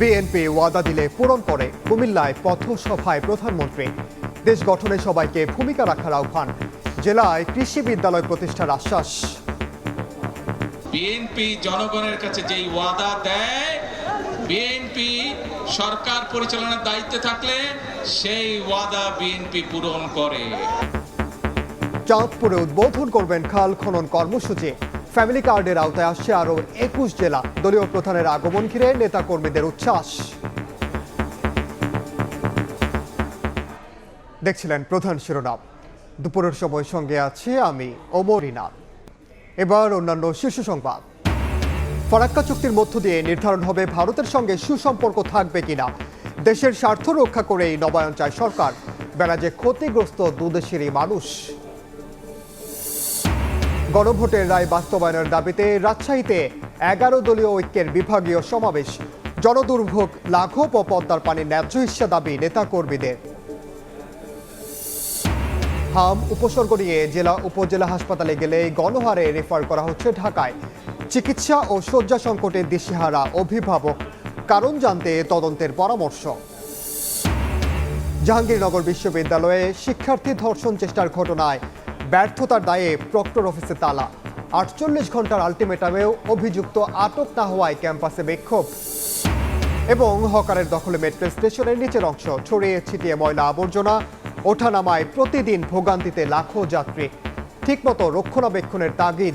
BNP ওয়াদা দিলে পূরণ করে কুমিল্লায় পথসভায় প্রধানমন্ত্রী। দেশ গঠনে সবাইকে ভূমিকা রাখার আহ্বান। জেলায় কৃষি বিদ্যালয় প্রতিষ্ঠার আশ্বাস। বিএনপি জনগণের কাছে যেই ওয়াদা দেয়, বিএনপি সরকার পরিচালনার দায়িত্বে থাকলে সেই ওয়াদা বিএনপি পূরণ করে। চাঁদপুরে উদ্বোধন করবেন খাল খনন কর্মসূচি। ফ্যামিলি কার্ডের আওতায় আসছে আরও 21 জেলা। দলীয় প্রধানের আগমন ঘিরে নেতাকর্মীদের উচ্ছ্বাস। দেখছিলেন প্রধান শিরোনাম। দুপুরের সময় সঙ্গে আছি আমি ওমর ইনাম। এবার অন্যান্য শীর্ষ সংবাদ। ফারাক্কা চুক্তির মধ্য দিয়ে নির্ধারণ হবে ভারতের সঙ্গে সুসম্পর্ক থাকবে কিনা। দেশের স্বার্থ রক্ষা করেই নবায়ন চায় সরকার। বেলাজে ক্ষতিগ্রস্ত দুদেশেরই মানুষ। গণভোটের রায় বাস্তবায়নের দাবিতে রাজশাহীতে 11 দলীয় ঐক্যের বিভাগীয় সমাবেশ। জনদুর্ভোগ লাঘব ও পদ্মার পানির ন্যায্য হিস্যা দাবি নেতাকর্মীদের। হাম উপসর্গ নিয়ে জেলা উপজেলা হাসপাতালে গেলে গণহারে রেফার করা হচ্ছে ঢাকায়। চিকিৎসা ও শয্যা সংকটে দিশেহারা অভিভাবক। কারণ জানতে তদন্তের পরামর্শ। জাহাঙ্গীরনগর বিশ্ববিদ্যালয়ে শিক্ষার্থী ধর্ষণ চেষ্টার ঘটনায় ব্যর্থতার দায়ে প্রক্টর অফিসে তালা। 48 ঘন্টার আলটিমেটামেও অভিযুক্ত আটক না হওয়ায় ক্যাম্পাসে বিক্ষোভ। এবং হকারের দখলে মেট্রো স্টেশনের নিচের অংশ ছড়িয়ে ছিটিয়ে ময়লা আবর্জনা। ওঠানামায় প্রতিদিন ভোগান্তিতে লাখো যাত্রী। ঠিকমতো রক্ষণাবেক্ষণের তাগিদ।